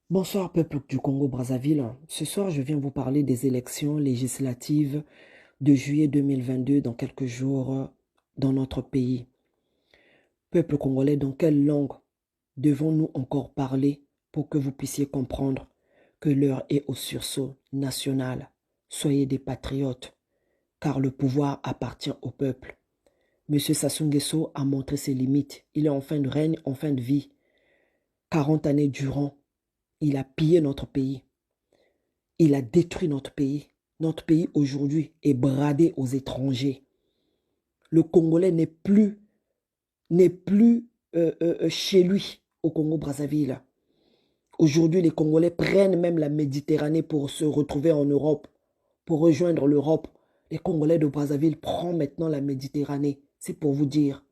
Bonsoir peuple du Congo-Brazzaville. Ce soir, je viens vous parler des élections législatives de juillet 2022 dans quelques jours dans notre pays. Peuple congolais, dans quelle langue devons-nous encore parler pour que vous puissiez comprendre que l'heure est au sursaut national? Soyez des patriotes, car le pouvoir appartient au peuple. Monsieur Sassou Nguesso a montré ses limites. Il est en fin de règne, en fin de vie. 40 années durant, il a pillé notre pays. Il a détruit notre pays. Notre pays aujourd'hui est bradé aux étrangers. Le Congolais n'est plus chez lui au Congo-Brazzaville. Aujourd'hui, les Congolais prennent même la Méditerranée pour se retrouver en Europe, pour rejoindre l'Europe. Les Congolais de Brazzaville prennent maintenant la Méditerranée. C'est pour vous dire.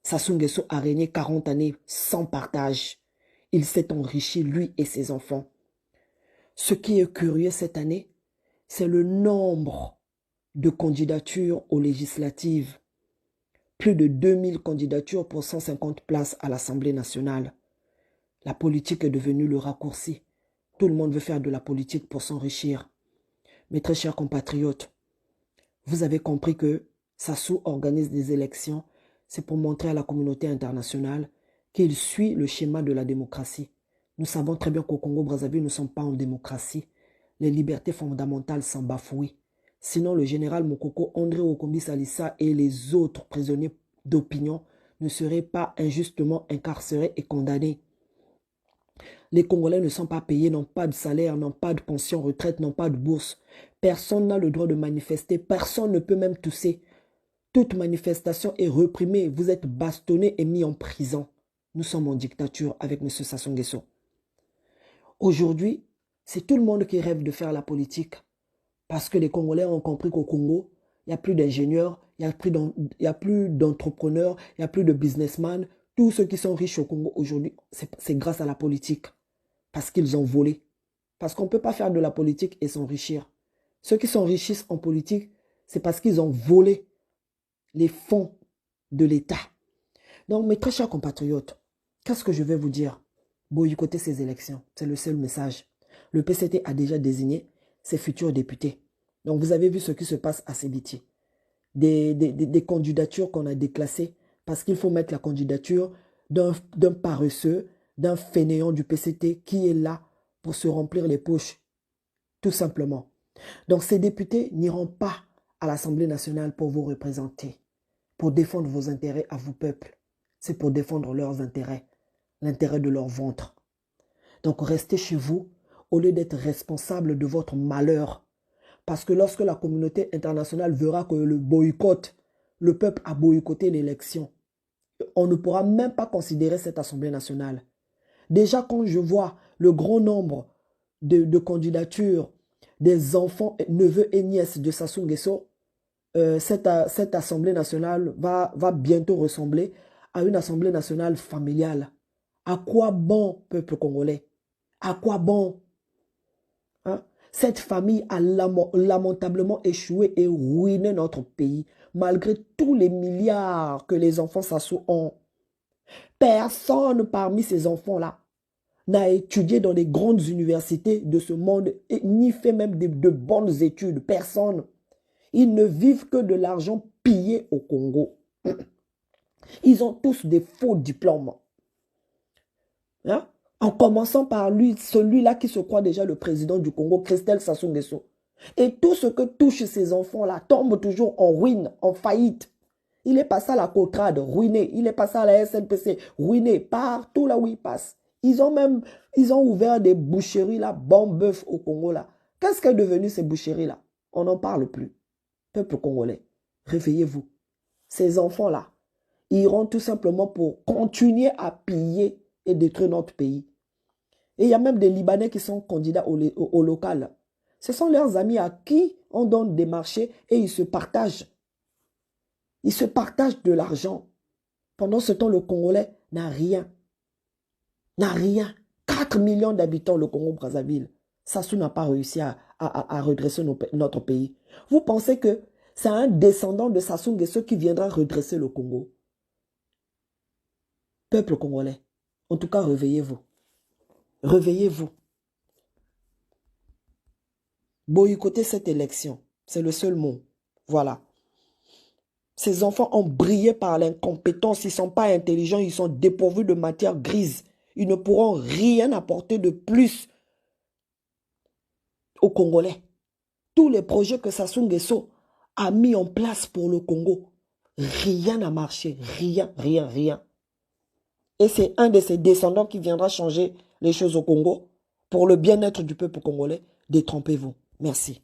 Sassou Nguesso a régné 40 années sans partage. Il s'est enrichi, lui et ses enfants. Ce qui est curieux cette année, c'est le nombre de candidatures aux législatives. Plus de 2000 candidatures pour 150 places à l'Assemblée nationale. La politique est devenue le raccourci. Tout le monde veut faire de la politique pour s'enrichir. Mes très chers compatriotes, vous avez compris que Sassou organise des élections, c'est pour montrer à la communauté internationale qu'il suit le schéma de la démocratie. Nous savons très bien qu'au Congo-Brazzaville, nous ne sommes pas en démocratie. Les libertés fondamentales sont bafouées. Sinon, le général Mokoko, André Okombi Salissa et les autres prisonniers d'opinion ne seraient pas injustement incarcérés et condamnés. Les Congolais ne sont pas payés, n'ont pas de salaire, n'ont pas de pension, retraite, n'ont pas de bourse. Personne n'a le droit de manifester, personne ne peut même tousser. Toute manifestation est réprimée, vous êtes bastonné et mis en prison. Nous sommes en dictature avec M. Sassou Nguesso. Aujourd'hui, c'est tout le monde qui rêve de faire la politique. Parce que les Congolais ont compris qu'au Congo, il n'y a plus d'ingénieurs, il n'y a plus d'entrepreneurs, il n'y a plus de businessmen. Tous ceux qui sont riches au Congo aujourd'hui, c'est grâce à la politique. Parce qu'ils ont volé. Parce qu'on ne peut pas faire de la politique et s'enrichir. Ceux qui s'enrichissent en politique, c'est parce qu'ils ont volé les fonds de l'État. Donc, mes très chers compatriotes, qu'est-ce que je vais vous dire? Boycotter ces élections, c'est le seul message. Le PCT a déjà désigné ses futurs députés. Donc, vous avez vu ce qui se passe à Sébiti. Des candidatures qu'on a déclassées parce qu'il faut mettre la candidature d'un paresseux, d'un fainéant du PCT qui est là pour se remplir les poches, tout simplement. Donc, ces députés n'iront pas à l'Assemblée nationale pour vous représenter, pour défendre vos intérêts à vous, peuple. C'est pour défendre leurs intérêts, l'intérêt de leur ventre. Donc, restez chez vous au lieu d'être responsable de votre malheur. Parce que lorsque la communauté internationale verra que le peuple a boycotté l'élection, on ne pourra même pas considérer cette Assemblée nationale. Déjà, quand je vois le grand nombre de candidatures des enfants, neveux et nièces de Sassou Nguesso, cette Assemblée nationale va bientôt ressembler à une Assemblée nationale familiale. À quoi bon, peuple congolais? À quoi bon? Hein? Cette famille a lamentablement échoué et ruiné notre pays, malgré tous les milliards que les enfants Sassou ont. Personne parmi ces enfants-là n'a étudié dans les grandes universités de ce monde, et ni fait même de bonnes études. Personne. Ils ne vivent que de l'argent pillé au Congo. Ils ont tous des faux diplômes. Hein? En commençant par lui, celui-là qui se croit déjà le président du Congo, Christelle Sassou Nguesso. Et tout ce que touchent ces enfants-là tombe toujours en ruine, en faillite. Il est passé à la Cotrade, ruiné. Il est passé à la SNPC, ruiné. Partout là où il passe. Ils ont ouvert des boucheries là, bon bœuf au Congo là. Qu'est-ce qu'est devenu ces boucheries là? On n'en parle plus. Peuple congolais, réveillez-vous. Ces enfants-là iront tout simplement pour continuer à piller et détruire notre pays. Et il y a même des Libanais qui sont candidats au local. Ce sont leurs amis à qui on donne des marchés et ils se partagent. Ils se partagent de l'argent. Pendant ce temps, le Congolais n'a rien. N'a rien. 4 millions d'habitants, le Congo-Brazzaville. Sassou n'a pas réussi à redresser notre pays. Vous pensez que c'est un descendant de Sassou Nguesso qui viendra redresser le Congo? Peuple congolais, en tout cas, réveillez-vous. Réveillez-vous. Boycottez cette élection. C'est le seul mot. Voilà. Ces enfants ont brillé par l'incompétence. Ils ne sont pas intelligents. Ils sont dépourvus de matière grise. Ils ne pourront rien apporter de plus aux Congolais. Tous les projets que Sassou Nguesso a mis en place pour le Congo, rien n'a marché. Rien, rien, rien. Et c'est un de ses descendants qui viendra changer les choses au Congo pour le bien-être du peuple congolais. Détrompez-vous. Merci.